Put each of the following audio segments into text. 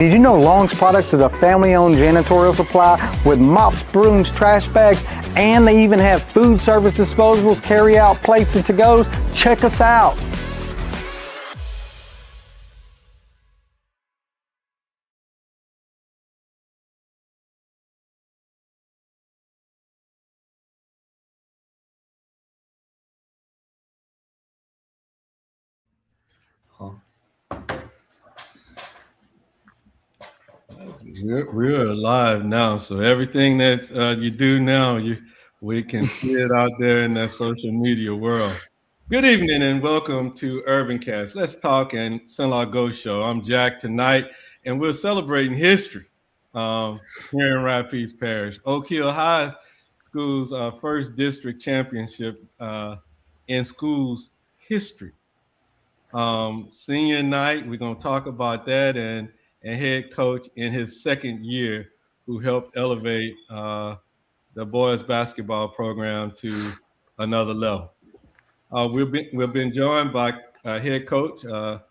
Did you know Long's Products is a family-owned janitorial supply with mops, brooms, trash bags, and they even have food service disposables, carry-out plates, and to-goes? Check us out. We're alive now, so everything that you do now, we can see it out there in that social media world. Good evening and welcome to UrbanCast. Let's talk and CenlaGOAT show. I'm Jack tonight, and we're celebrating history here in Rapides Parish. Oak Hill High School's first district championship in schools history. Senior night, we're going to talk about that, and head coach in his second year who helped elevate the boys basketball program to another level. We've been joined by head coach Nat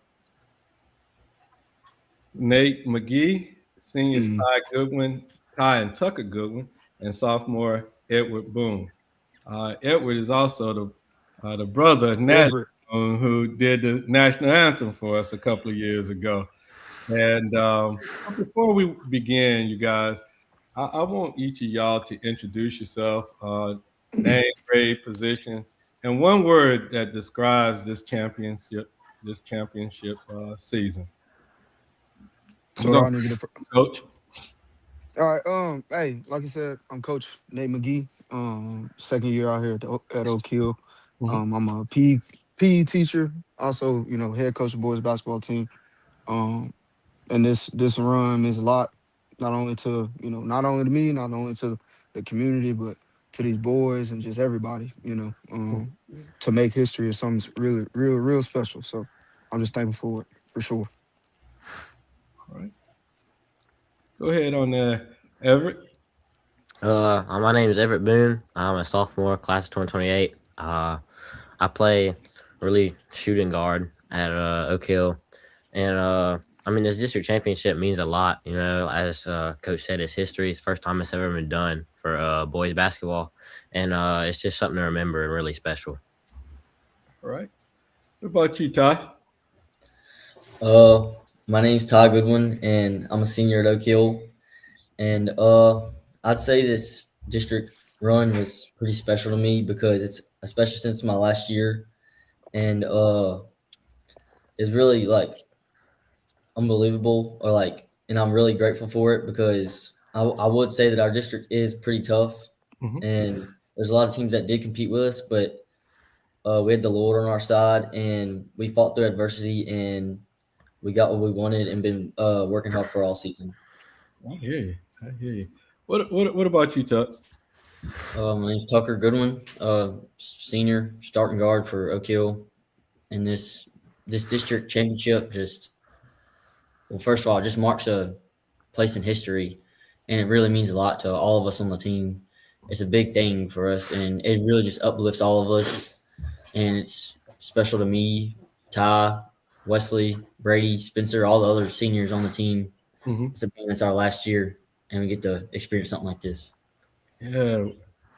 McGhee, senior Ty and Tucker Goodwin, and sophomore Everett Boone. Edward is also the brother of Nader, who did the national anthem for us a couple of years ago. And before we begin, you guys, I want each of y'all to introduce yourself, name, grade, position, and one word that describes this championship season. So Coach. All right. Hey, like I said, I'm Coach Nat McGhee. Second year out here at Oak Hill. I'm a PE teacher, also, head coach of the boys basketball team. And this run means a lot, not only to me, not only to the community, but to these boys and just everybody. To make history is something really, real special. So I'm just thankful for it, for sure. All right. Go ahead on Everett. My name is Everett Boone. I'm a sophomore, class of 2028. I play really shooting guard at Oak Hill, and this district championship means a lot. As Coach said, it's history. It's the first time it's ever been done for boys basketball, and it's just something to remember and really special. All right. What about you, Ty? My name's Ty Goodwin, and I'm a senior at Oak Hill. And I'd say this district run was pretty special to me because it's especially since my last year, and it's really unbelievable, and I'm really grateful for it because I would say that our district is pretty tough, and there's a lot of teams that did compete with us, but we had the Lord on our side, and we fought through adversity, and we got what we wanted, and been working hard for all season. I hear you. What about you, Tuck? My name's Tucker Goodwin, senior starting guard for Oak Hill, and this district championship first of all, it just marks a place in history, and it really means a lot to all of us on the team. It's a big thing for us, and it really just uplifts all of us, and it's special to me, Ty, Wesley, Brady, Spencer, all the other seniors on the team. It's our last year, and we get to experience something like this. Yeah,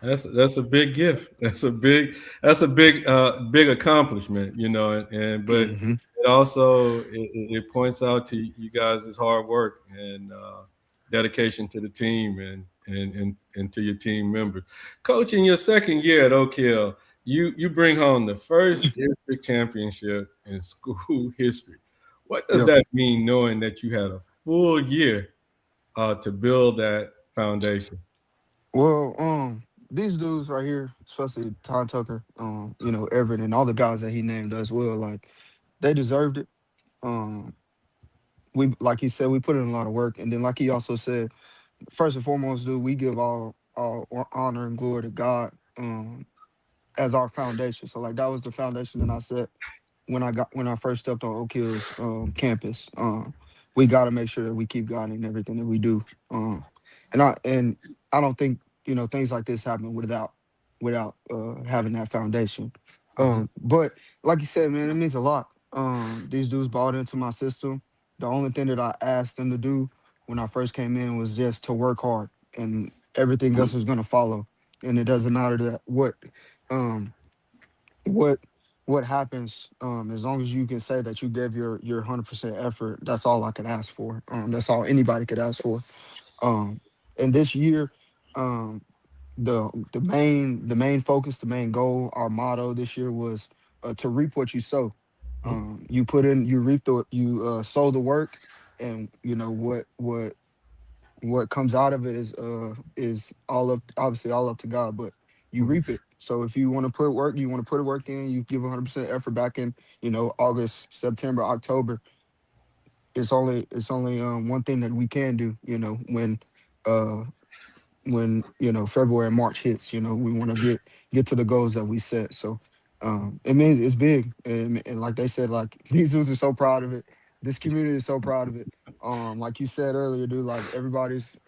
that's a big gift. That's a big accomplishment, but it also it points out to you guys' hard work and dedication to the team and to your team members. Coach, in your second year at Oak Hill, you bring home the first district championship in school history. What does that mean, knowing that you had a full year to build that foundation? Well, these dudes right here, especially Todd Tucker, Everett and all the guys that he named as well, like they deserved it. Um, we like he said, we put in a lot of work, and then like he also said, first and foremost, dude, we give all honor and glory to God as our foundation. So like that was the foundation that I set when I first stepped on Oak Hill's campus. We got to make sure that we keep God in everything that we do. And I don't think things like this happen without having that foundation. But like you said, man, it means a lot. These dudes bought into my system. The only thing that I asked them to do when I first came in was just to work hard, and everything else was gonna follow. And it doesn't matter that um what what happens, as long as you can say that you gave your 100% effort. That's all I could ask for. That's all anybody could ask for. um and this year, um the main focus, the main goal, our motto this year was, to reap what you sow. You put in, you reap the, you sow the work, and you know what comes out of it is all up, obviously all up to God, but you reap it. So if you want to put work, you want to put a work in, you give 100% effort back in, August, September, October. It's only one thing that we can do, uh when February and March hits. We want to get to the goals that we set. So it means it's big, and like they said, like these dudes are so proud of it. This community is so proud of it. Like you said earlier, dude, like everybody's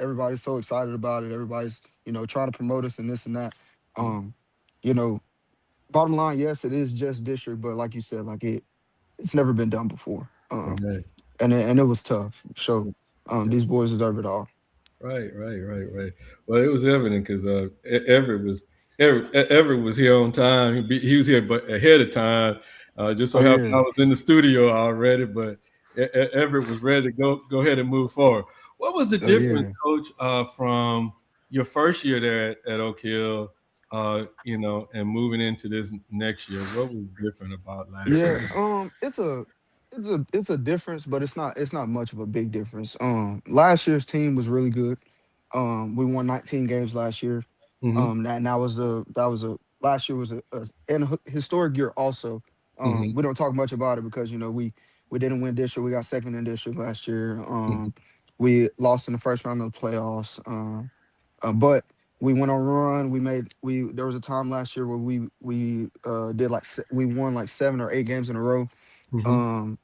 so excited about it. Everybody's trying to promote us and this and that. um you know Bottom line, yes, it is just district, but like you said, like it's never been done before. Okay. And it was tough. So these boys deserve it all. Right. Well, it was evident because Everett was here on time. He was here, but ahead of time. Just so Oh happened I yeah. was in the studio already, but Everett was ready to go ahead and move forward. What was the Oh difference, yeah. Coach, from your first year there at Oak Hill, and moving into this next year? What was different about last Yeah, year? it's a difference, but it's not much of a big difference. Last year's team was really good. We won 19 games last year. Mm-hmm. That was a last year was a historic year also. Mm-hmm. We don't talk much about it because we didn't win district. We got second in district last year. We lost in the first round of the playoffs. But we went on a run. We there was a time last year where we did like we won like 7 or 8 games in a row. Mm-hmm. Um,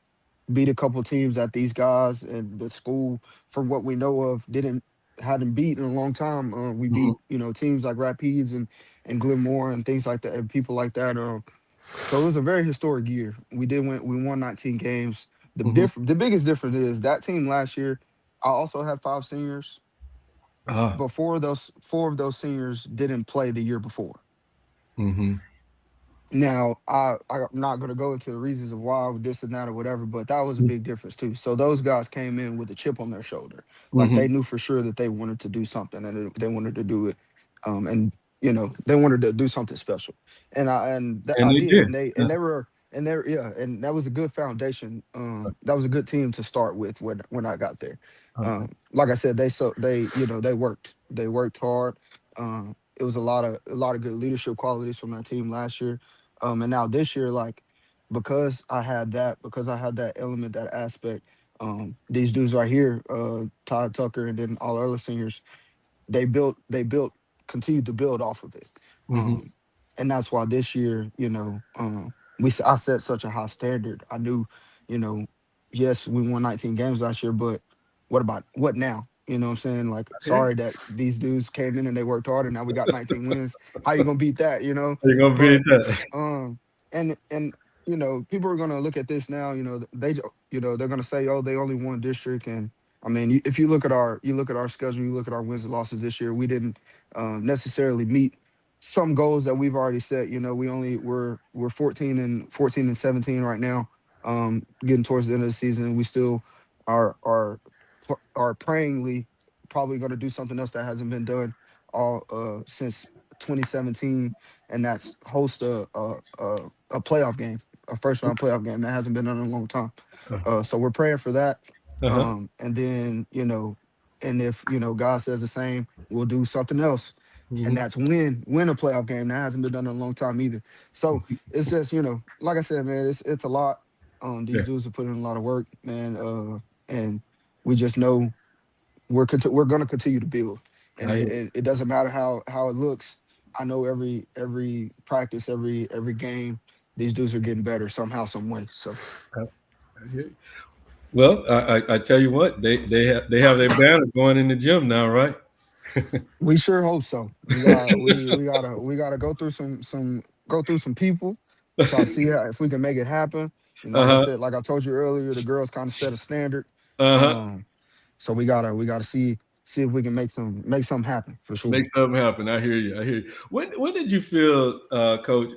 Beat a couple teams that these guys and the school, for what we know of, didn't hadn't beat in a long time. We Mm-hmm. beat teams like Rapides and Glenmore and things like that, and people like that. So it was a very historic year. We did win. We won 19 games. Mm-hmm. The biggest difference is that team last year. I also had 5 seniors, Ah. but four of those seniors didn't play the year before. Mm-hmm. Now, I'm not going to go into the reasons of why this and that or whatever, but that was a big difference too. So those guys came in with a chip on their shoulder, like Mm-hmm. they knew for sure that they wanted to do something, and they wanted to do it, and they wanted to do something special, and And I they did, did. and they were yeah, and that was a good foundation. That was a good team to start with when I got there. Okay. Like I said, they worked hard. It was a lot of good leadership qualities from that team last year. And now this year, like, because I had that element, that aspect, these dudes right here, Todd Tucker and then all the other seniors, they built continued to build off of it. Mm-hmm. Um, and that's why this year, I set such a high standard. I knew, you know, yes, we won 19 games last year, but what now? You know what I'm saying? Like, Yeah. sorry that these dudes came in and they worked hard and now we got 19 wins. How you gonna beat that, you know? You're gonna beat But that. um and people are gonna look at this now, they're gonna say, oh, they only won district. And I mean, if you look at our schedule, you look at our wins and losses this year, we didn't necessarily meet some goals that we've already set. We're 14 and 17 right now. Getting towards the end of the season, we still are prayingly probably going to do something else that hasn't been done all since 2017, and that's host a playoff game, a first round playoff game that hasn't been done in a long time. So we're praying for that. Uh-huh. And then and if God says the same, we'll do something else, and Mm-hmm. that's win a playoff game that hasn't been done in a long time either. So it's just like I said, man, it's a lot. Yeah. These dudes have put in a lot of work, man, and we just know we're gonna continue to build, and I hear it doesn't matter how it looks. I know every practice, every game, these dudes are getting better somehow, some way. So I hear you. Well, I tell you what, they have their banner going in the gym now, right? we sure hope so. We gotta go through some people, try to see if we can make it happen. Like I Uh-huh. said, like I told you earlier, the girls kind of set a standard. So we gotta see if we can make something happen for sure. Make something happen. I hear you. When did you feel, Coach?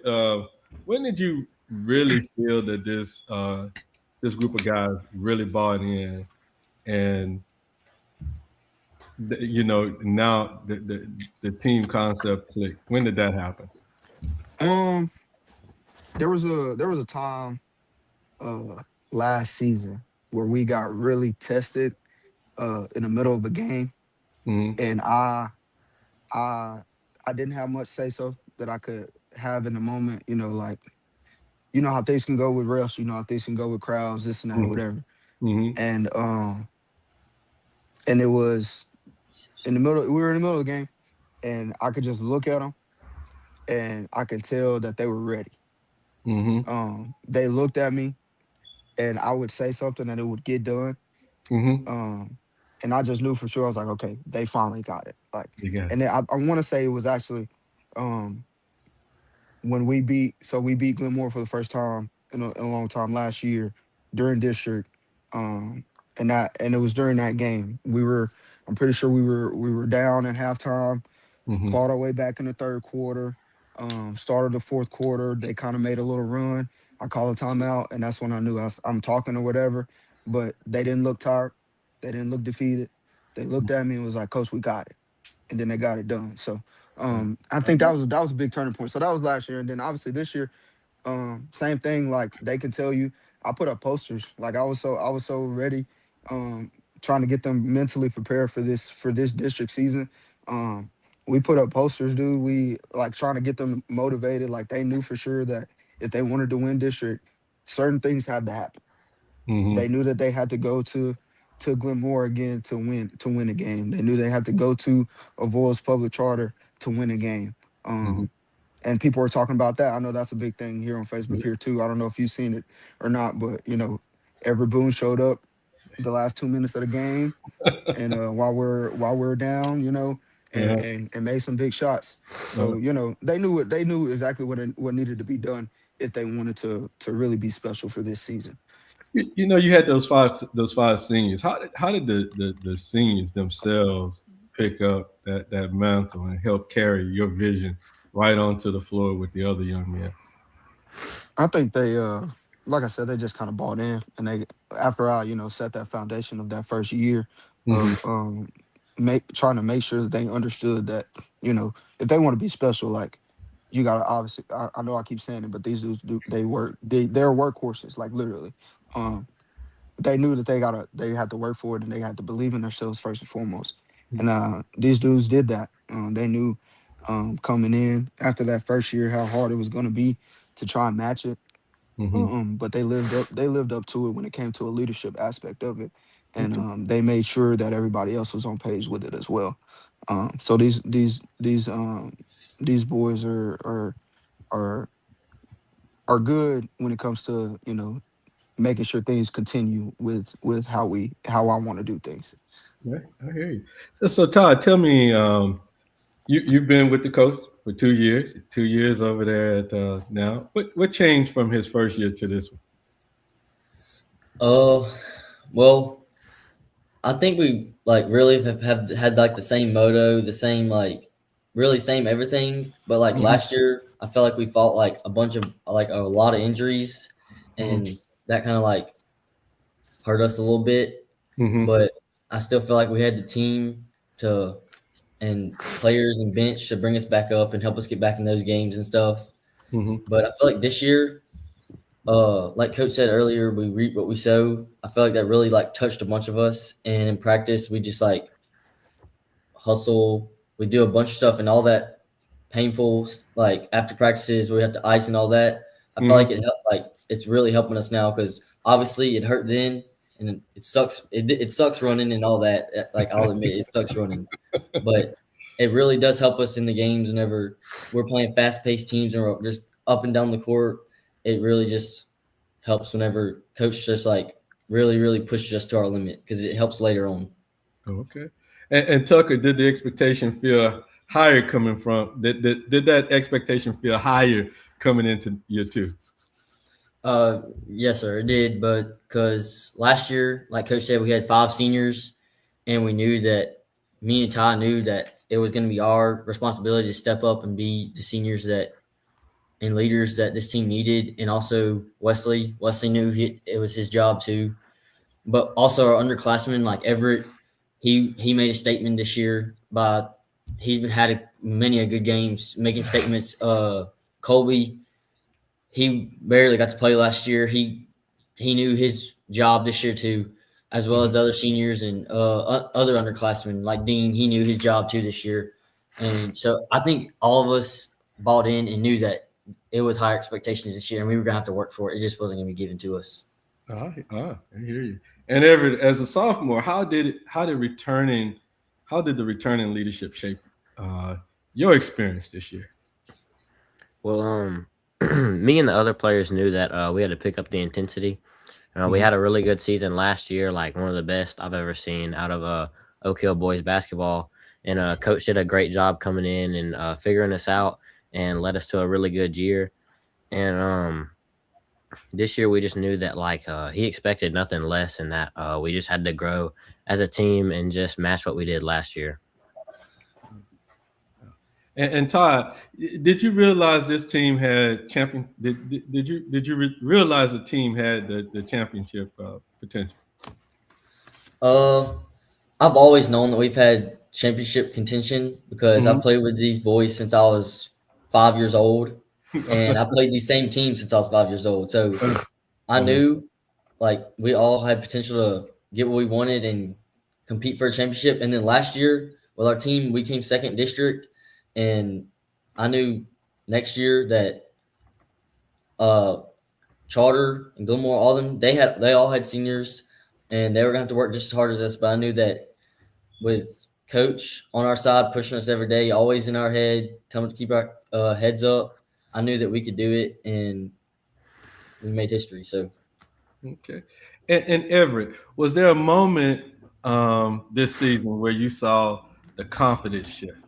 When did you really feel that this group of guys really bought in, and now the team concept clicked? When did that happen? There was a time last season where we got really tested in the middle of a game, and I didn't have much say so that I could have in the moment. Like how things can go with refs, how things can go with crowds, this and that, or whatever. And it was in the middle. We were in the middle of the game, and I could just look at them, and I could tell that they were ready. They looked at me, and I would say something, and it would get done. And I just knew for sure. I was like, okay, they finally got it. Like, and then I want to say it was actually when we beat Glenmore for the first time in a long time last year during district. And it was during that game. I'm pretty sure we were down at halftime, clawed our way back in the third quarter, started the fourth quarter. They kind of made a little run. I called a timeout, and that's when I knew I'm talking or whatever. But they didn't look tired. They didn't look defeated. They looked at me and was like, "Coach, we got it," and then they got it done. So I think that was a big turning point. So that was last year, and then obviously this year, same thing. Like they can tell you, I put up posters. Like I was so ready, trying to get them mentally prepared for this district season. We put up posters, dude. We like trying to get them motivated. Like they knew for sure that if they wanted to win district, certain things had to happen. They knew that they had to go to Glenmore again to win a game. They knew they had to go to Avoyelles Public Charter to win a game. And people were talking about that. I know that's a big thing here on Facebook here too. I don't know if you've seen it or not, but Everett Boone showed up the last 2 minutes of the game, and while we're down, and made some big shots. So they knew exactly what needed to be done if they wanted to really be special for this season. You had those five seniors. How did the seniors themselves pick up that mantle and help carry your vision right onto the floor with the other young men? I think they, like I said, they just kind of bought in, and they after I set that foundation of that first year of trying to make sure that they understood that if they want to be special, like you gotta obviously. I know I keep saying it, but these dudes they're workhorses, like literally. They knew that they had to work for it, and they had to believe in themselves first and foremost. And these dudes did that. They knew coming in after that first year how hard it was going to be to try and match it. But they lived up to it when it came to a leadership aspect of it, and they made sure that everybody else was on page with it as well. So these boys are good when it comes to making sure things continue with how I want to do things. Yeah, I hear you. So Todd, tell me, you've been with the coach for 2 years. 2 years over there at now. What changed from his first year to this one? Well, I think we really have had like the same motto, the same really same everything. But last year, I felt like we fought like a lot of injuries, and that kind of hurt us a little bit. But I still feel like we had the team and players and bench to bring us back up and help us get back in those games and stuff. But I feel like this year, like Coach said earlier, we reap what we sow. I feel like that really touched a bunch of us. And in practice, we just hustle. We do a bunch of stuff, and all that painful after practices we have to ice and all that. I feel like it helped. It's really helping us now because obviously it hurt then, and it sucks. It sucks running and all that. I'll admit it sucks running, but it really does help us in the games. Whenever we're playing fast-paced teams and we're just up and down the court, it really just helps whenever coach just really, really pushes us to our limit because it helps later on. Okay. And Tucker, did the expectation feel higher coming from? Did that expectation feel higher coming into year two? Yes, sir, it did. But because last year, like Coach said, we had 5 seniors, and we knew that me and Ty knew that it was going to be our responsibility to step up and be the seniors that and leaders that this team needed. And also Wesley knew it was his job too. But also our underclassmen like Everett, he made a statement this year by he's had many a good games making statements. Colby, he barely got to play last year. He knew his job this year too, as well as other seniors and other underclassmen like Dean. He knew his job too this year, and so I think all of us bought in and knew that it was higher expectations this year, and we were gonna have to work for it. It just wasn't gonna be given to us. I hear you. And Everett, as a sophomore, how did the returning leadership shape your experience this year? Well, me and the other players knew that we had to pick up the intensity. We had a really good season last year, like one of the best I've ever seen out of Oak Hill boys basketball. And coach did a great job coming in and figuring us out and led us to a really good year. And this year we just knew that like he expected nothing less, and that we just had to grow as a team and just match what we did last year. And Todd, did you realize this team had champion? Did you realize the team had the championship potential? I've always known that we've had championship contention because I've played with these boys since I was 5 years old, and I played these same teams since I was 5 years old. So I knew like we all had potential to get what we wanted and compete for a championship. And then last year with our team, we came second district, and I knew next year that Charter and Gilmore, all of them, they all had seniors, and they were gonna have to work just as hard as us. But I knew that with Coach on our side, pushing us every day, always in our head, telling us to keep our heads up, I knew that we could do it, and we made history. So, okay. And Everett, was there a moment this season where you saw the confidence shift?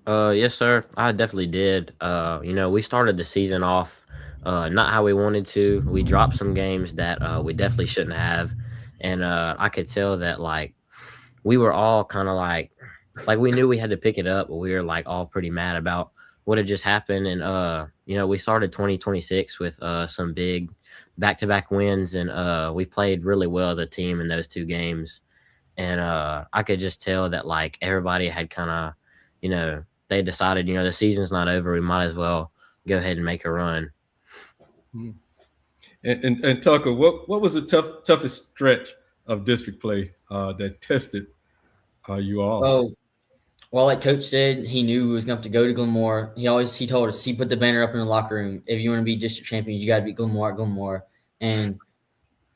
Yes, sir. I definitely did. We started the season off not how we wanted to. We dropped some games that we definitely shouldn't have, and I could tell that like we were all kind of like we knew we had to pick it up, but we were like all pretty mad about what had just happened. And we started 2026 with some big back-to-back wins, and we played really well as a team in those 2 games. And I could just tell that like everybody had kind of, they decided, the season's not over. We might as well go ahead and make a run. And Tucker, what was the toughest stretch of district play that tested you all? oh, well, like Coach said, he knew we was going to have to go to Glenmore. He told us, he put the banner up in the locker room. If you want to be district champions, you got to beat Glenmore at Glenmore. And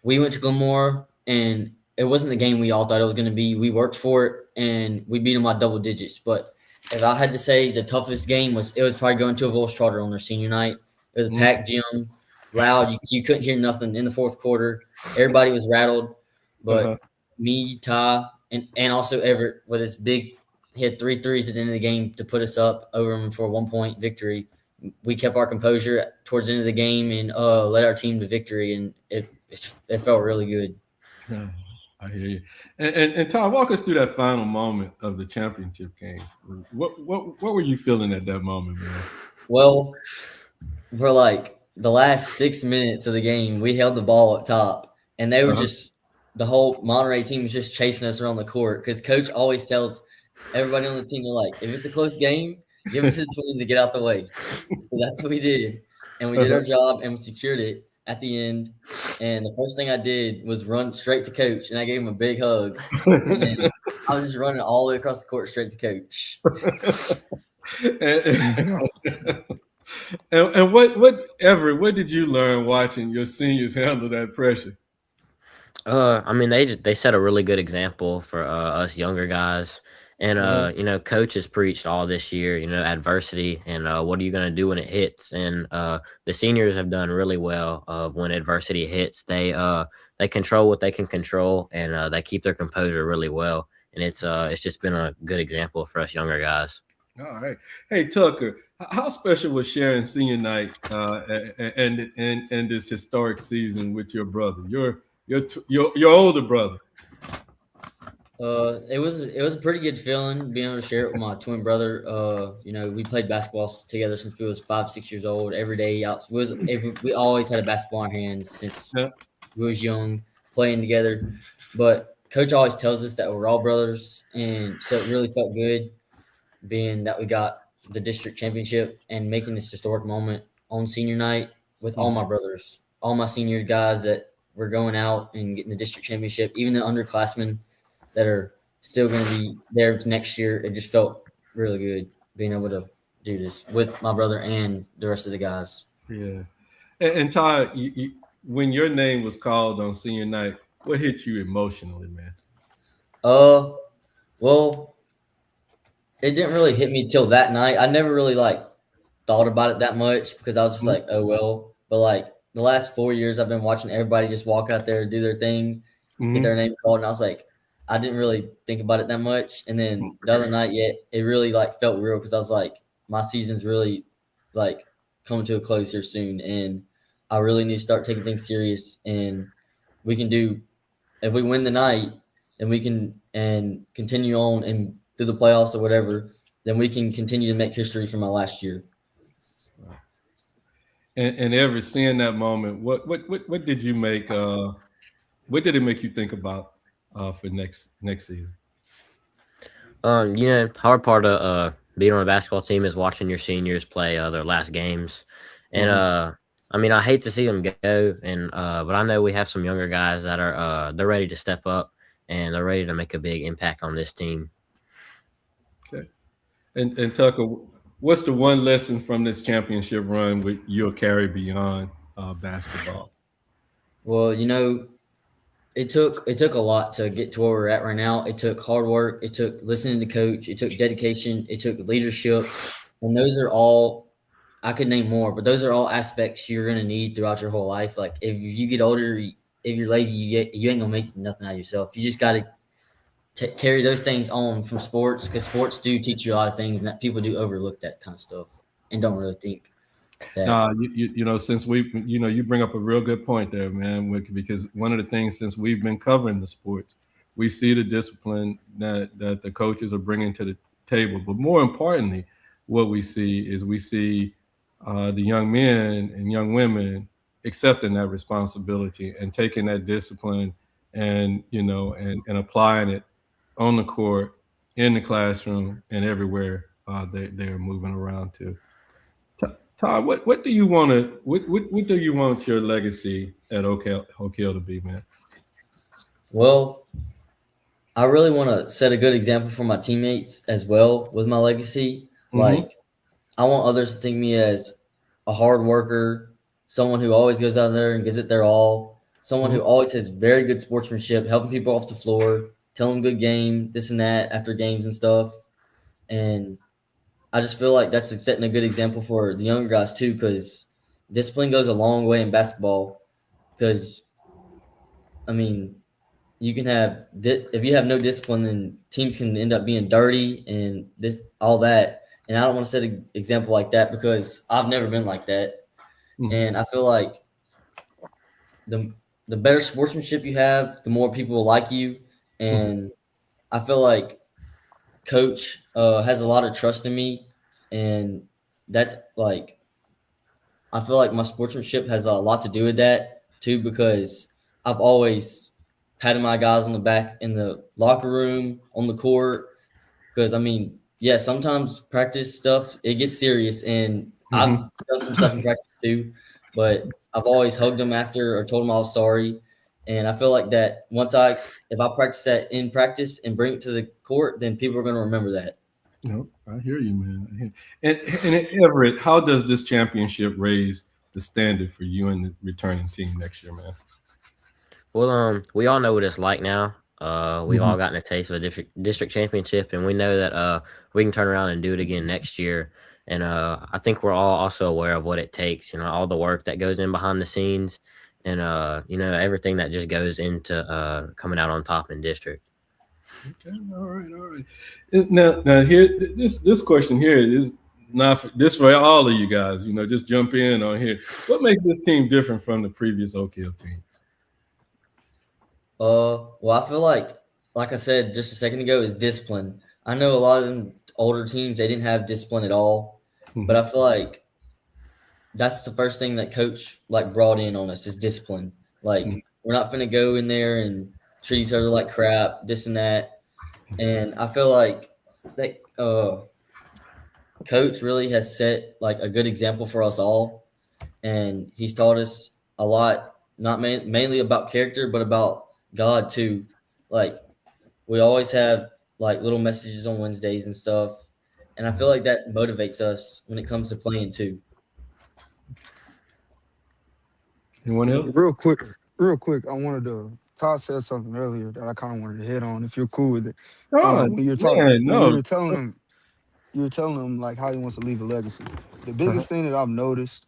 we went to Glenmore, and it wasn't the game we all thought it was going to be. We worked for it, and we beat them by double digits. But if I had to say the toughest game was probably going to a Volz Charter on their senior night. It was a packed gym, loud. You couldn't hear nothing in the fourth quarter. Everybody was rattled. But me, Ty, and also Everett with his big hit 3 threes at the end of the game to put us up over them for a 1-point victory. We kept our composure towards the end of the game and led our team to victory, and it felt really good. Yeah, I hear you. And Todd, walk us through that final moment of the championship game. What were you feeling at that moment, man? Well, for like the last 6 minutes of the game, we held the ball up top, and they were just the whole Monterey team was just chasing us around the court because Coach always tells everybody on the team, they're like, if it's a close game, give it to the twins to get out the way. So that's what we did, and we did our job, and we secured it at the end. And the first thing I did was run straight to Coach, and I gave him a big hug. And I was just running all the way across the court straight to Coach. And what did you learn watching your seniors handle that pressure? They set a really good example for us younger guys. And Coach has preached all this year, adversity and what are you going to do when it hits. And the seniors have done really well of when adversity hits. They control what they can control, and they keep their composure really well. And it's just been a good example for us younger guys. All right. Hey Tucker, how special was sharing senior night and this historic season with your brother, your older brother? It was a pretty good feeling being able to share it with my twin brother. We played basketball together since we was 5, 6 years old. Every day out we always had a basketball in our hands since Yeah. we was young, playing together. But coach always tells us that we're all brothers, and so it really felt good being that we got the district championship and making this historic moment on senior night with all my brothers, all my senior guys that were going out and getting the district championship, even the underclassmen that are still going to be there next year. It just felt really good being able to do this with my brother and the rest of the guys. Yeah. And Todd, when your name was called on senior night, what hit you emotionally, man? Well, it didn't really hit me till that night. I never really thought about it that much because I was just like, oh well. But the last 4 years, I've been watching everybody just walk out there, do their thing, get their name called, and I was like, I didn't really think about it that much. And then the other night, it really felt real because I was like, my season's really coming to a close here soon, and I really need to start taking things serious. And we can do if we win the night, then we can and continue on and through the playoffs or whatever. Then we can continue to make history from my last year. And ever seeing that moment, what did you make? What did it make you think about for next season? Hard part of being on a basketball team is watching your seniors play their last games, and I hate to see them go, and but I know we have some younger guys that are they're ready to step up and they're ready to make a big impact on this team. Okay, and Tucker, what's the one lesson from this championship run you'll carry beyond basketball? Well, it took a lot to get to where we're at right now. It took hard work. It took listening to coach. It took dedication. It took leadership, and those are all I could name more, but those are all aspects you're gonna need throughout your whole life. Like if you get older, if you're lazy, you ain't gonna make nothing out of yourself. You just gotta carry those things on from sports because sports do teach you a lot of things, and that people do overlook that kind of stuff and don't really think that. Since you bring up a real good point there, man, because one of the things since we've been covering the sports, we see the discipline that the coaches are bringing to the table. But more importantly, what we see the young men and young women accepting that responsibility and taking that discipline and applying it on the court, in the classroom, and everywhere they're moving around to. Todd, what do you want to what do you want your legacy at Oak Hill to be, man? Well, I really want to set a good example for my teammates as well with my legacy. I want others to think me as a hard worker, someone who always goes out there and gives it their all, someone who always has very good sportsmanship, helping people off the floor, telling good game, this and that after games and stuff. And I just feel like that's setting a good example for the younger guys too, because discipline goes a long way in basketball. Because, you can have if you have no discipline, then teams can end up being dirty and all that. And I don't want to set an example like that because I've never been like that. And I feel like the better sportsmanship you have, the more people will like you. And I feel like coach has a lot of trust in me, and that's I feel like my sportsmanship has a lot to do with that too, because I've always patted my guys on the back in the locker room, on the court. Because sometimes practice stuff it gets serious, and I've done some stuff in practice too. But I've always hugged them after or told them I was sorry. And I feel like that if I practice that in practice and bring it to the court, then people are going to remember that. No, I hear you, man. And Everett, how does this championship raise the standard for you and the returning team next year, man? Well, we all know what it's like now. We've all gotten a taste of a district championship, and we know that we can turn around and do it again next year. And I think we're all also aware of what it takes, all the work that goes in behind the scenes, and everything that just goes into coming out on top in district. Okay, all right. Now here, this question here is not for, this for all of you guys. You know, just jump in on here. What makes this team different from the previous Oak Hill teams? Well, I feel like I said just a second ago, is discipline. I know a lot of them older teams, they didn't have discipline at all, but I feel like that's the first thing that coach like brought in on us is discipline. Like we're not gonna go in there and treat each other like crap, this and that. And I feel like that coach really has set like a good example for us all, and he's taught us a lot, not mainly about character, but about God too. Like we always have like little messages on Wednesdays and stuff, and I feel like that motivates us when it comes to playing too. Anyone else? Real quick, I wanted to. Todd said something earlier that I kind of wanted to hit on. If you're cool with it, Oh when you're talking, man, when you no. were telling him, like how he wants to leave a legacy. The biggest thing that I've noticed,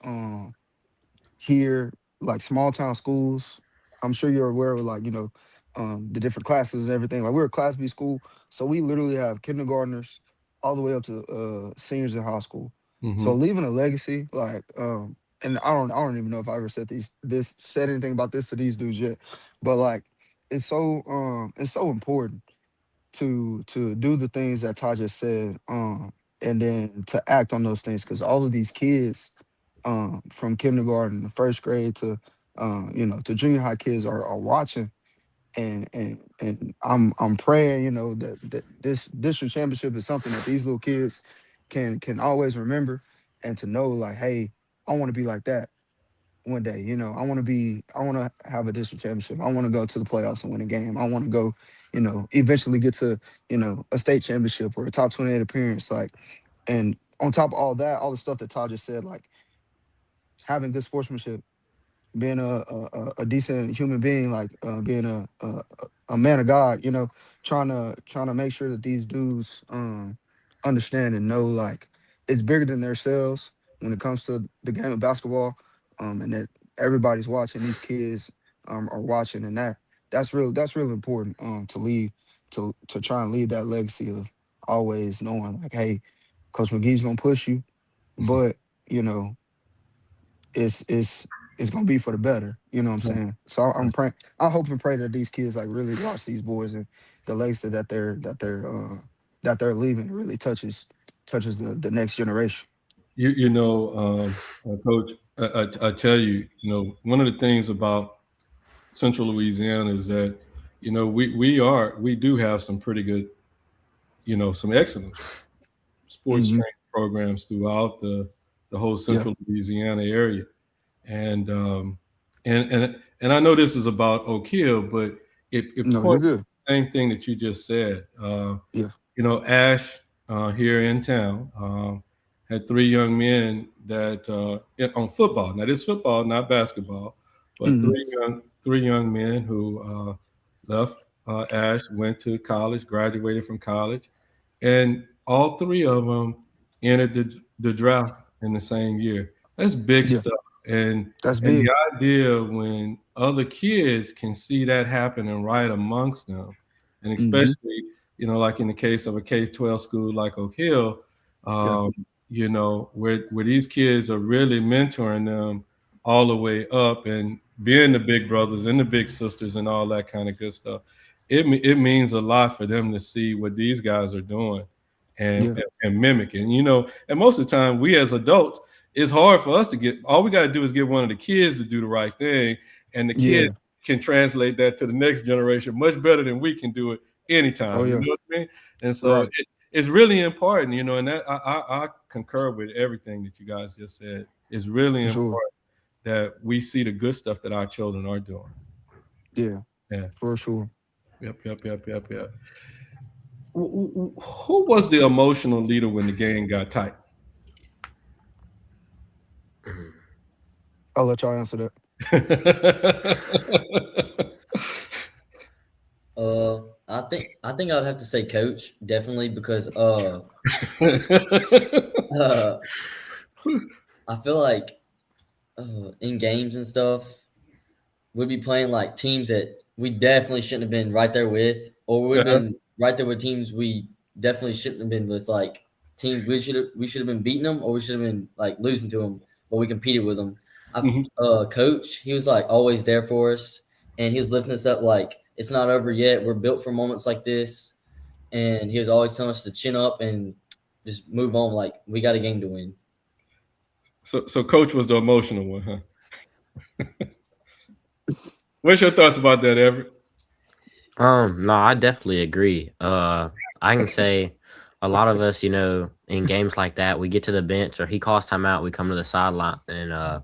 here, like small town schools. I'm sure you're aware of like, the different classes and everything. Like we're a Class B school, so we literally have kindergartners all the way up to seniors in high school. So leaving a legacy, like, and I don't even know if I ever said anything about this to these dudes yet, but like it's so important to do the things that Ty just said, and then to act on those things because all of these kids, from kindergarten to first grade to to junior high kids are watching, and I'm praying, that this district championship is something that these little kids can always remember, and to know like, hey, I want to be like that one day. I want to have a district championship. I want to go to the playoffs and win a game. I want to go, eventually get to, a state championship or a top 28 appearance. Like, and on top of all that, all the stuff that Todd just said, like having good sportsmanship, being a decent human being, like being a man of God, trying to make sure that these dudes understand and know like it's bigger than themselves when it comes to the game of basketball, and that everybody's watching. These kids are watching, and that's real important, to leave to try and leave that legacy of always knowing like, hey, Coach McGee's gonna push you, but you know it's gonna be for the better. You know what I'm saying? So I'm praying. I hope and pray that these kids like really watch these boys, and the legacy that they're leaving really touches the next generation. Coach, I tell you, one of the things about Central Louisiana is that, we do have some pretty good, some excellent sports Hmm. training programs throughout the whole Yeah. Central Louisiana area, and and I know this is about Oak Hill, but it No, you're points to good. the same thing that you just said. Yeah. Ash, here in town, had three young men that, on football. Now this football, not basketball, but Hmm. three young men who left Ash, went to college, graduated from college, and all three of them entered the draft in the same year. That's big Yeah. stuff. And That's and big. the idea when other kids can see that happening right amongst them, and Hmm. especially, like in the case of a K-12 school like Oak Hill, Yeah. where these kids are really mentoring them all the way up and being the big brothers and the big sisters and all that kind of good stuff. It means a lot for them to see what these guys are doing and Yeah. and mimicking. And most of the time we as adults, it's hard for us to get. All we got to do is get one of the kids to do the right thing, and the kids Yeah. can translate that to the next generation much better than we can do it Oh anytime. You yeah. know what I mean? And so Right. it's really important, and that I concur with everything that you guys just said. It's really For sure. important that we see the good stuff that our children are doing. Yeah. Yeah. For sure. Yep. Who was the emotional leader when the game got tight? I'll let y'all answer that. I think I'd have to say coach, definitely, because I feel like in games and stuff, we'd be playing like teams that we definitely shouldn't have been right there with, or we'd have been right there with teams we definitely shouldn't have been with. Like teams we should have been beating them, or we should have been like losing to them, but we competed with them. Coach, he was like always there for us, and he was lifting us up like it's not over yet. We're built for moments like this, and he was always telling us to chin up and just move on. Like we got a game to win. So Coach was the emotional one, huh? What's your thoughts about that, Everett? No, I definitely agree. I can say a lot of us, in games like that, we get to the bench or he calls timeout, we come to the sideline, and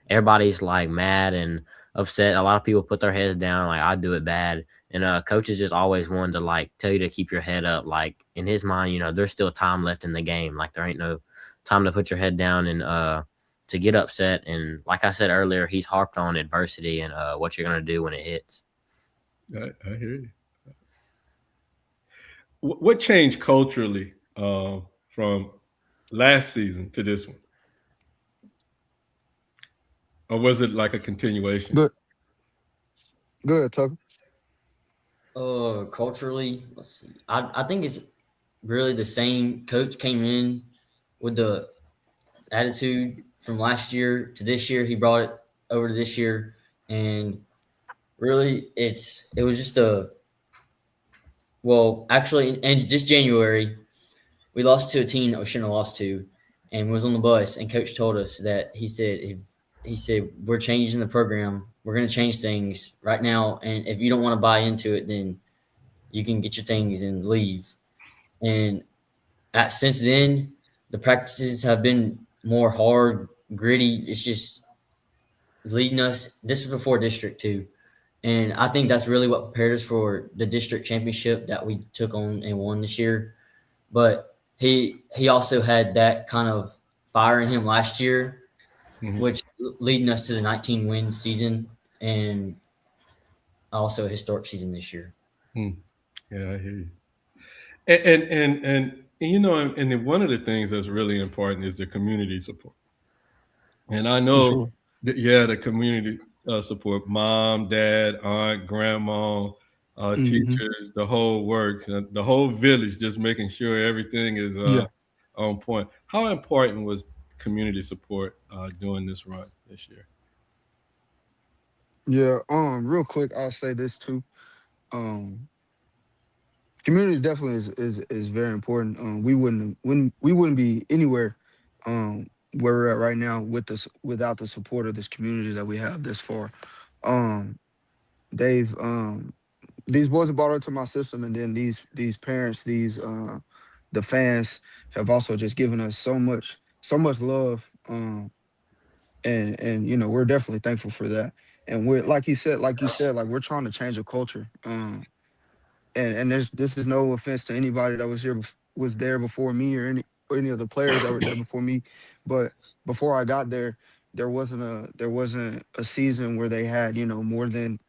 everybody's like mad and upset. A lot of people put their heads down, like I do it bad. And coach is just always one to like tell you to keep your head up. Like in his mind, there's still time left in the game. Like there ain't no time to put your head down and to get upset. And like I said earlier, he's harped on adversity and what you're gonna do when it hits. I hear you. What changed culturally from last season to this one? Or was it like a continuation? Good. Good, Tucker. Culturally, let's see. I think it's really the same. Coach came in with the attitude from last year to this year. He brought it over to this year, and really, it was just actually, and just January, we lost to a team that we shouldn't have lost to, and was on the bus. And Coach told us that he said we're changing the program. We're going to change things right now, and if you don't want to buy into it, then you can get your things and leave. And since then, the practices have been more hard, gritty. It's just leading us. This was before district too, and I think that's really what prepared us for the district championship that we took on and won this year. But he also had that kind of fire in him last year, which leading us to the 19 win season and also a historic season this year. Yeah, I hear you. And one of the things that's really important is the community support. And I know, the community support, mom, dad, aunt, grandma, teachers, the whole works, the whole village, just making sure everything is on point. How important was community support during this run this year? Yeah. Real quick, I'll say this too. Community definitely is very important. We wouldn't be anywhere where we're at right now without the support of this community that we have this far. They've these boys have brought it to my system, and then these parents, the fans have also just given us so much love. And we're definitely thankful for that. And we're like you said, like we're trying to change a culture. And this is no offense to anybody that was there before me or any of the players that were there before me, but before I got there, there wasn't a season where they had more than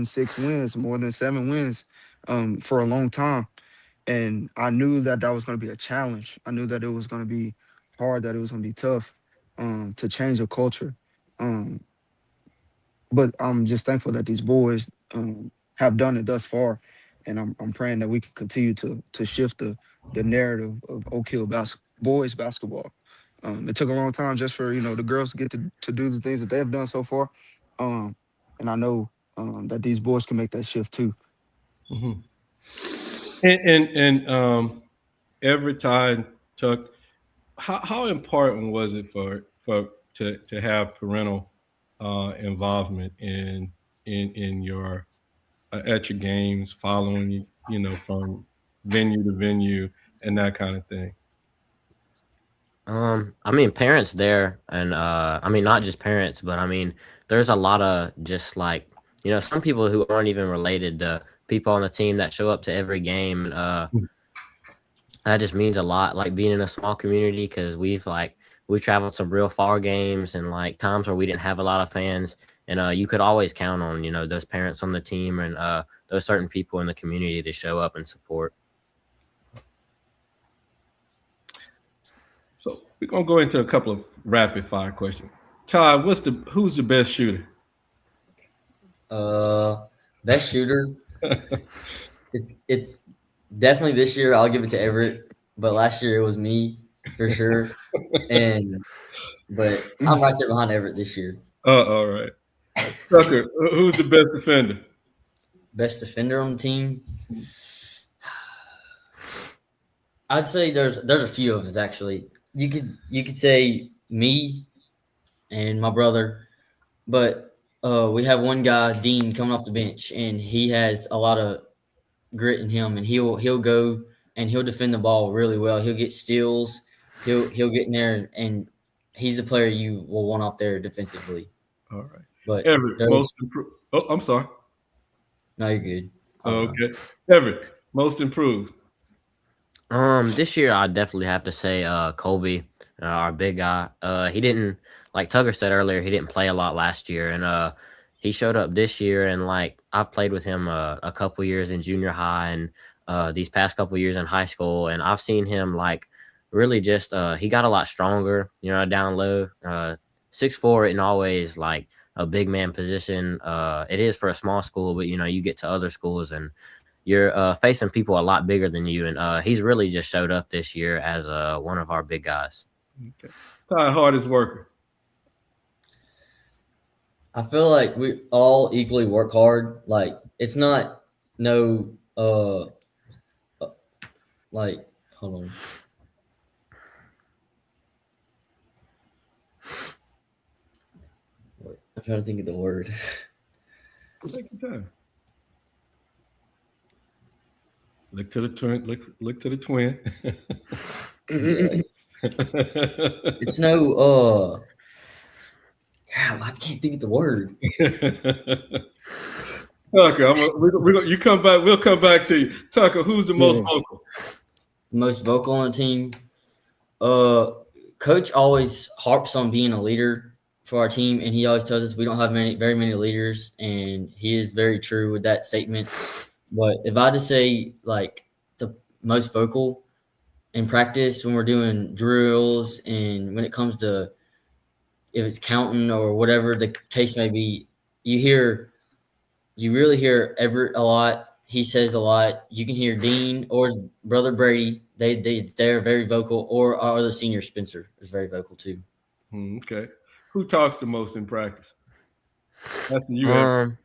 6 wins, more than 7 wins, for a long time, and I knew that was going to be a challenge. I knew that it was going to be hard, that it was going to be tough, to change a culture. Um, but I'm just thankful that these boys have done it thus far, and I'm praying that we can continue to shift the narrative of Oak Hill boys basketball. It took a long time just for the girls to get to do the things that they have done so far, and I know that these boys can make that shift too. And every time, Chuck, how important was it to have parental involvement in your at your games, following from venue to venue and that kind of thing? I mean, parents there, and I mean, not just parents, but I mean, there's a lot of just like some people who aren't even related to people on the team that show up to every game, and that just means a lot. Like being in a small community, because we've traveled some real far games and like times where we didn't have a lot of fans, and you could always count on those parents on the team and those certain people in the community to show up and support. So we're gonna go into a couple of rapid fire questions. Todd, who's the best shooter? Best shooter. It's Definitely this year I'll give it to Everett, but last year it was me for sure. But I'm right there behind Everett this year. All right. Tucker, who's the best defender? Best defender on the team. I'd say there's a few of us actually. You could say me and my brother, but we have one guy, Dean, coming off the bench, and he has a lot of grit in him, and he'll go and he'll defend the ball really well. He'll get steals. He'll get in there, and he's the player you will want out there defensively. All right. But Everett, there's most improved. Oh, I'm sorry. no, you're good. Okay. Everett, most improved. This year I definitely have to say Colby, our big guy. He didn't, like Tugger said earlier, he didn't play a lot last year, and he showed up this year, and like I've played with him a couple years in junior high and these past couple years in high school, and I've seen him like really just he got a lot stronger, down low. 6'4" isn't always like a big man position. It is for a small school, but you get to other schools and you're facing people a lot bigger than you, and he's really just showed up this year as one of our big guys. Okay. Hardest worker. I feel like we all equally work hard. Like it's not no like hold on. I'm trying to think of the word. Take your time. Look to the twin. Look to the twin. It's no I can't think of the word. Tucker, you come back. We'll come back to you. Tucker, who's the most vocal? Most vocal on the team. Coach always harps on being a leader for our team, and he always tells us we don't have very many leaders, and he is very true with that statement. But if I had to say like the most vocal in practice when we're doing drills and when it comes to if it's counting or whatever the case may be, you really hear Everett a lot. He says a lot. You can hear Dean or brother Brady. They're very vocal, or our other senior Spencer is very vocal too. Okay. Who talks the most in practice? That's you.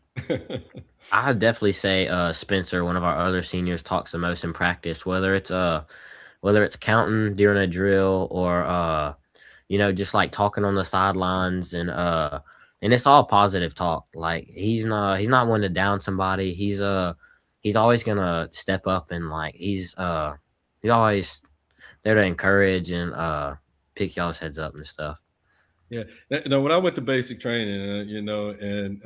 I'd definitely say Spencer, one of our other seniors, talks the most in practice, whether it's counting during a drill or just like talking on the sidelines, and it's all positive talk. Like he's not one to down somebody. He's always gonna step up, and like he's always there to encourage and pick y'all's heads up and stuff. Yeah. When I went to basic training, and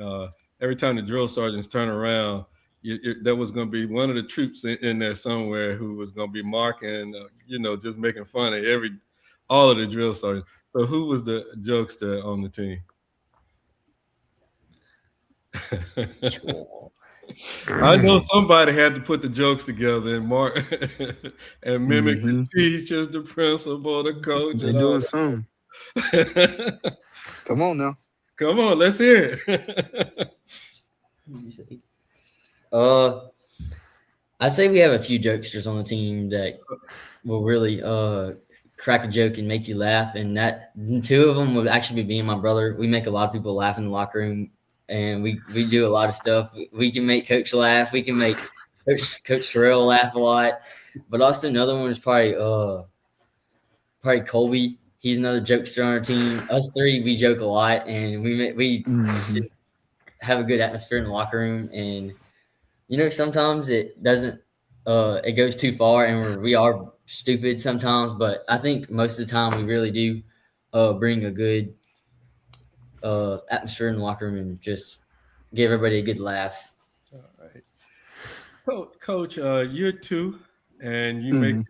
every time the drill sergeants turn around, there was going to be one of the troops in there somewhere who was going to be marking, just making fun of all of the drill sergeants. So who was the jokester on the team? I know somebody had to put the jokes together and mark and mimic the teachers, the principal, the coach. They're doing something. Come on now. Come on, let's hear it. I'd say we have a few jokesters on the team that will really crack a joke and make you laugh, and that two of them would actually be me and my brother. We make a lot of people laugh in the locker room, and we do a lot of stuff. We can make Coach laugh. We can make Coach Terrell laugh a lot. But also another one is probably Colby. He's another jokester on our team. Us three, we joke a lot, and we have a good atmosphere in the locker room. And sometimes it doesn't. It goes too far, and we are stupid sometimes. But I think most of the time we really do bring a good atmosphere in the locker room and just give everybody a good laugh. All right, Coach. Year 2, and you make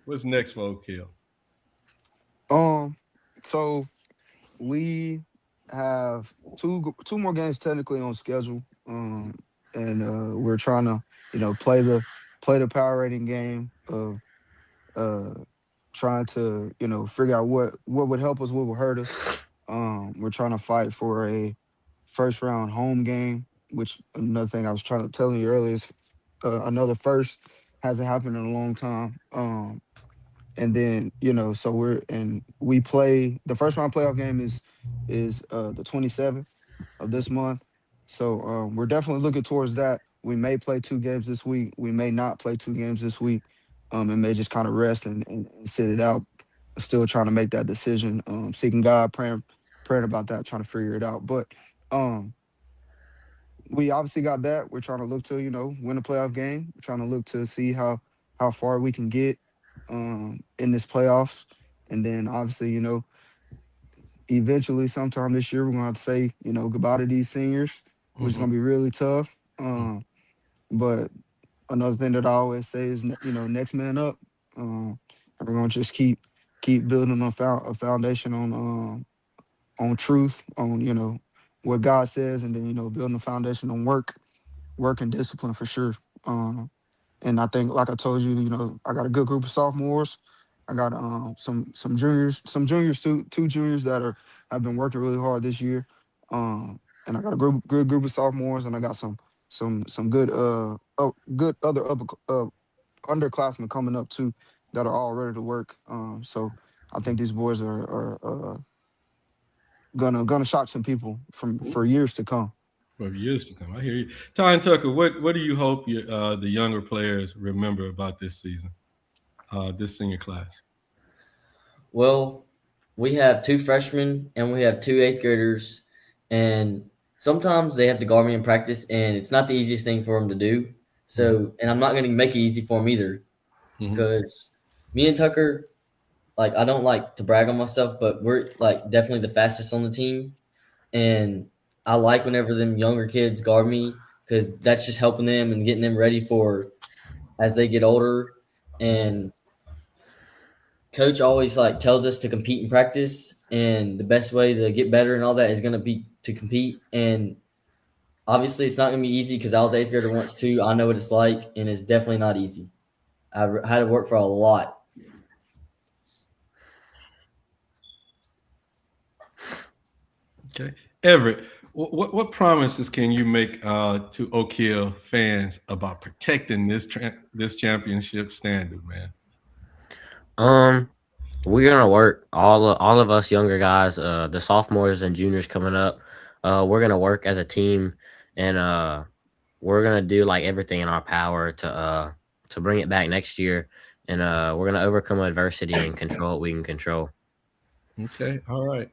what's next for Oak Hill? So we have two more games technically on schedule. And we're trying to, play the power rating game of trying to, figure out what would help us, what would hurt us. We're trying to fight for a first round home game, which another thing I was telling you earlier is another first hasn't happened in a long time. And then so we play the first round playoff game is the 27th of this month. So we're definitely looking towards that. We may play 2 games this week. We may not play 2 games this week. And may just kind of rest and sit it out. Still trying to make that decision. Seeking God, praying about that, trying to figure it out. But um we obviously got that. We're trying to look to, win a playoff game. We're trying to look to see how far we can get in this playoffs. And then obviously, eventually sometime this year we're gonna have to say, goodbye to these seniors, which is Mhm. gonna be really tough. But another thing that I always say is next man up. And we're gonna just keep building a foundation on truth, on what God says, and then building a foundation on work and discipline for sure. And I think, like I told you, I got a good group of sophomores. I got some juniors too, 2 juniors that have been working really hard this year. And I got a good group of sophomores, and I got some good other underclassmen coming up too that are all ready to work. So I think these boys are gonna shock some people for years to come. For years to come. I hear you. Ty and Tucker, what do you hope the younger players remember about this season, this senior class? Well, we have 2 freshmen and we have 2 8th graders, and sometimes they have to guard me in practice, and it's not the easiest thing for them to do. So, and I'm not going to make it easy for them either, Mm-hmm. because me and Tucker, like, I don't like to brag on myself, but we're like definitely the fastest on the team, and I like whenever them younger kids guard me because that's just helping them and getting them ready for as they get older. And coach always like tells us to compete in practice, and the best way to get better and all that is going to be to compete. And obviously it's not going to be easy because I was 8th grader once too. I know what it's like, and it's definitely not easy. Had to work for a lot. Okay, Everett, what promises can you make to Oak Hill fans about protecting this championship standard, man? We're gonna work all of us younger guys, the sophomores and juniors coming up. We're gonna work as a team, and we're gonna do like everything in our power to bring it back next year, and we're gonna overcome adversity and control what we can control. Okay, all right.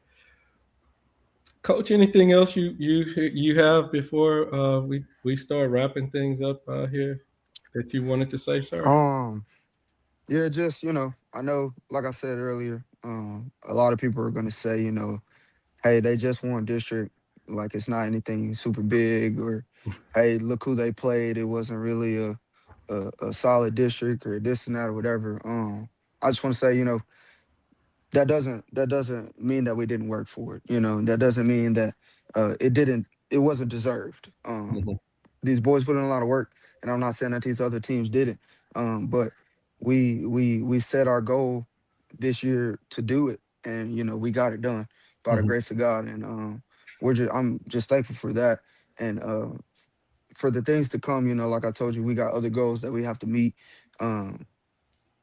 Coach, anything else you have before we start wrapping things up here that you wanted to say, sir? Um, yeah, just I know, like I said earlier, a lot of people are gonna say, hey, they just won district, like it's not anything super big, or hey, look who they played. It wasn't really a solid district or this and that or whatever. I just want to say, that doesn't mean that we didn't work for it. That doesn't mean that it wasn't deserved. Mhm. These boys put in a lot of work, and I'm not saying that these other teams didn't. But we set our goal this year to do it, and we got it done by the Mhm. grace of God, and I'm just thankful for that, and for the things to come. Like I told you, we got other goals that we have to meet. Um,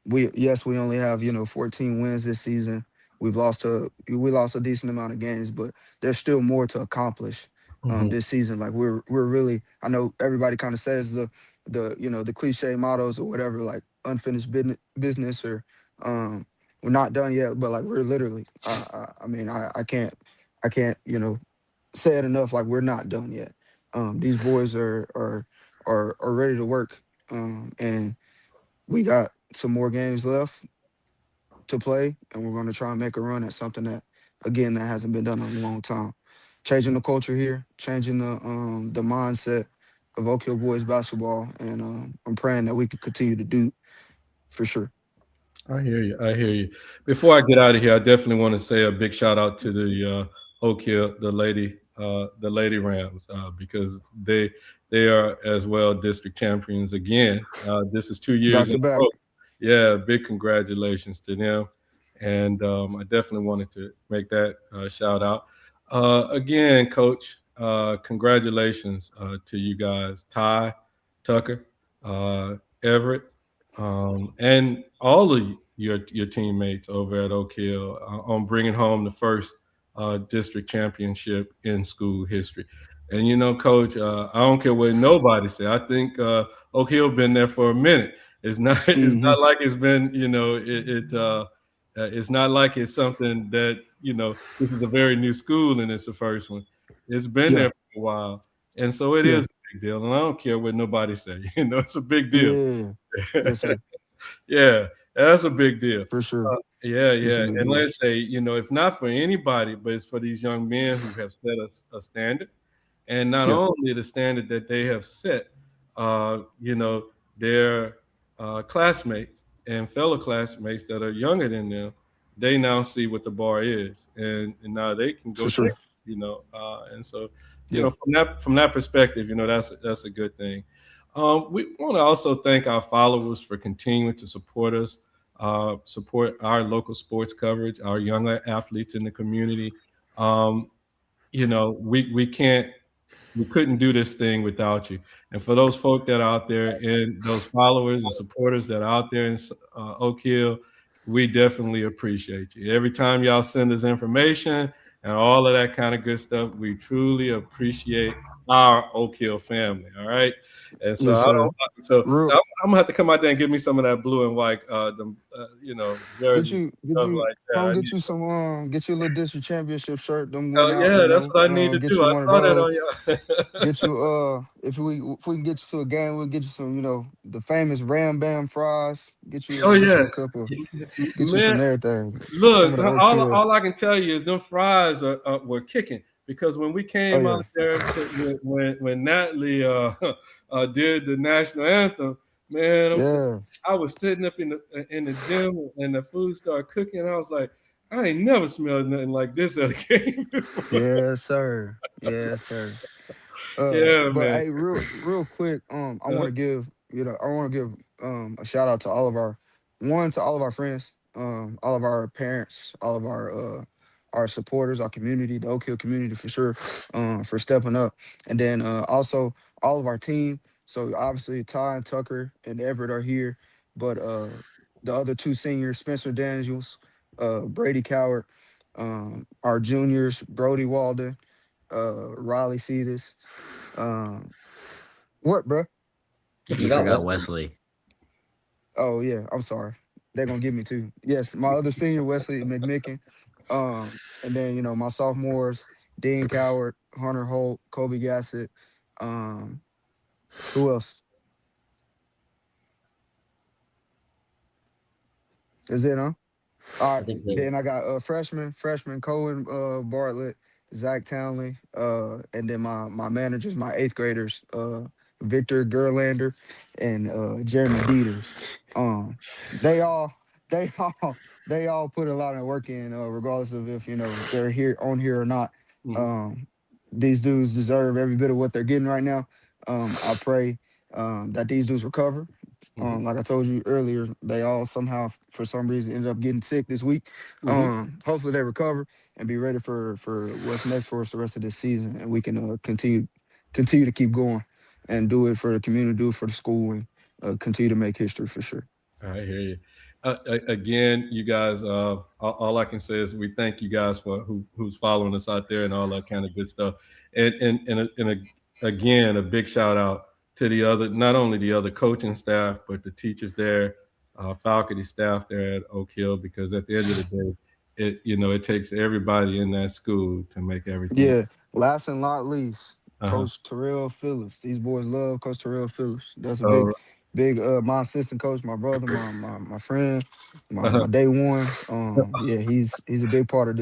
we only have 14 wins this season. We lost a decent amount of games, but there's still more to accomplish Mhm. this season. Like we're really, I know everybody kind of says the cliche mottos or whatever, like unfinished business, or we're not done yet, but like we're literally I mean I can't say it enough, like we're not done yet. These boys are ready to work, and we got some more games left to play, and we're going to try and make a run at something that, again, that hasn't been done in a long time. Changing the culture here, changing the mindset of Oak Hill boys basketball, and I'm praying that we can continue to do for sure. I hear you. I hear you. Before I get out of here, I definitely want to say a big shout out to the Oak Hill, the Lady Rams, because they are as well district champions again. This is 2 years Back in to a back. row. Yeah, big congratulations to them, and I definitely wanted to make that shout out. Again, Coach, congratulations to you guys, Ty, Tucker, Everett. and all of your teammates over at Oak Hill on bringing home the first district championship in school history. And Coach, I don't care what nobody say. I think Oak Hill been there for a minute. It's not. It's Mm-hmm. not like it's been. It's not like it's something that This is a very new school and it's the first one. It's been Yeah. there for a while, and so it is Yeah. a big deal. And I don't care what nobody say. It's a big deal. Yeah. Yes, sir. Yeah, that's a big deal. For sure. Yeah, It's a yeah. big And deal. let's say, if not for anybody, but it's for these young men who have set a standard, and not Yeah. only the standard that they have set, their classmates and fellow classmates that are younger than them, they now see what the bar is, and now they can For go there. sure. And so, Yeah. from that perspective, that's a good thing. We want to also thank our followers for continuing to support us, support our local sports coverage, our younger athletes in the community. Um, we couldn't do this thing without you. And for those folk that are out there and those followers and supporters that are out there in Oak Hill, we definitely appreciate you. Every time y'all send us information and all of that kind of good stuff, we truly appreciate our Oak Hill family. All right. And so Yes, I sir. don't, so Real I'm gonna have to come out there and give me some of that blue and white, jerseys, get stuff you like that. come I get need you some get you a little district championship shirt. Them Oh went out, yeah, that's what I need to Get do. you I one of saw that those. on y'all. Get you if we can get you to a game, we'll get you some, the famous Ram Bam fries. Oh Get you yeah, a couple, get you some man. everything. Some Look, of the Oak all, Hill. all I can tell you is them fries were kicking because when we Oh came yeah. out there when Natalie did the national anthem, man, Yeah. I was sitting up in the gym and the food started cooking. And I was like, I ain't never smelled nothing like this at a game before. Yes, sir. Yes, sir. Yeah, But man. hey, real quick, Uh-huh. I want to give a shout out to all of our friends, all of our parents, all of our supporters, our community, the Oak Hill community for sure, for stepping up, and then also all of our team. So obviously Ty and Tucker and Everett are here, but the other two seniors, Spencer Daniels, Brady Coward, our juniors, Brody Walden, Riley Cetus. Um, what, bro? You You forgot forgot Wesley. Wesley. Oh yeah, I'm sorry. They're gonna give me two. Yes, my other senior, Wesley McMicken. And then my sophomores, Dean Coward, Hunter Holt, Kobe Gassett. Um, who else? Is it, huh? All I right. think so. Then I got freshman Cohen Bartlett, Zach Townley, and then my managers, my eighth graders, Victor Gerlander and Jeremy Dieters. They all they all they all put a lot of work in, regardless of if they're here or not. Mhm, Um, these dudes deserve every bit of what they're getting right now. I pray that these dudes recover. mhm, Like I told you earlier, they all somehow, for some reason, ended up getting sick this week. mhm. Hopefully they recover and be ready for what's next for us the rest of this season, and we can continue to keep going and do it for the community, do it for the school, and continue to make history for sure. I hear you. Again, you guys. All I can say is we thank you guys for who's following us out there and all that kind of good stuff. Again, a big shout out to not only the other coaching staff, but the teachers there, faculty staff there at Oak Hill. Because at the end of the day, it takes everybody in that school to make everything. Yeah. Last and not least, Uh-huh. Coach Terrell Phillips. These boys love Coach Terrell Phillips. That's a All big my assistant coach, my brother, my friend, right. my day one. Yeah, he's a big part of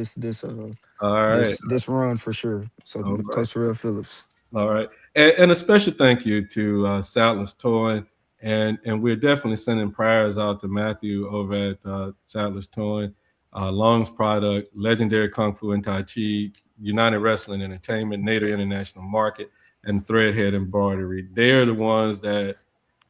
All right. this run for sure. So All right. Coach Terrell Phillips. All right, and a special thank you to Sadler's Towing, and we're definitely sending prayers out to Matthew over at Sadler's Towing, Long's Product, Legendary Kung Fu and Tai Chi, United Wrestling Entertainment, Nader International Market, and Threadhead Embroidery. They're the ones that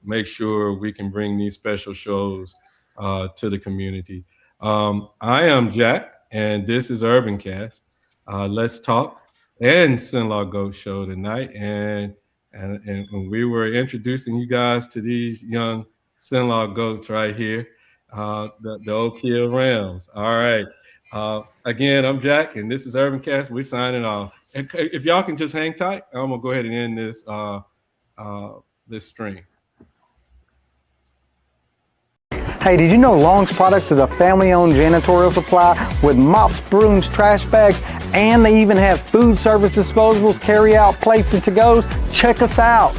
make sure we can bring these special shows to the community. I am Jack, and this is UrbanCast. Let's talk and CenlaGOAT show tonight, and when we were introducing you guys to these young CenlaGOATs right here, the Oak Hill Rams. All right. Again, I'm Jack, and this is UrbanCast. We're signing off. If y'all can just hang tight, I'm gonna go ahead and end this this stream. Hey, did you know Long's Products is a family-owned janitorial supply with mops, brooms, trash bags, and they even have food service disposables, carry-out plates, and to-goes? Check us out.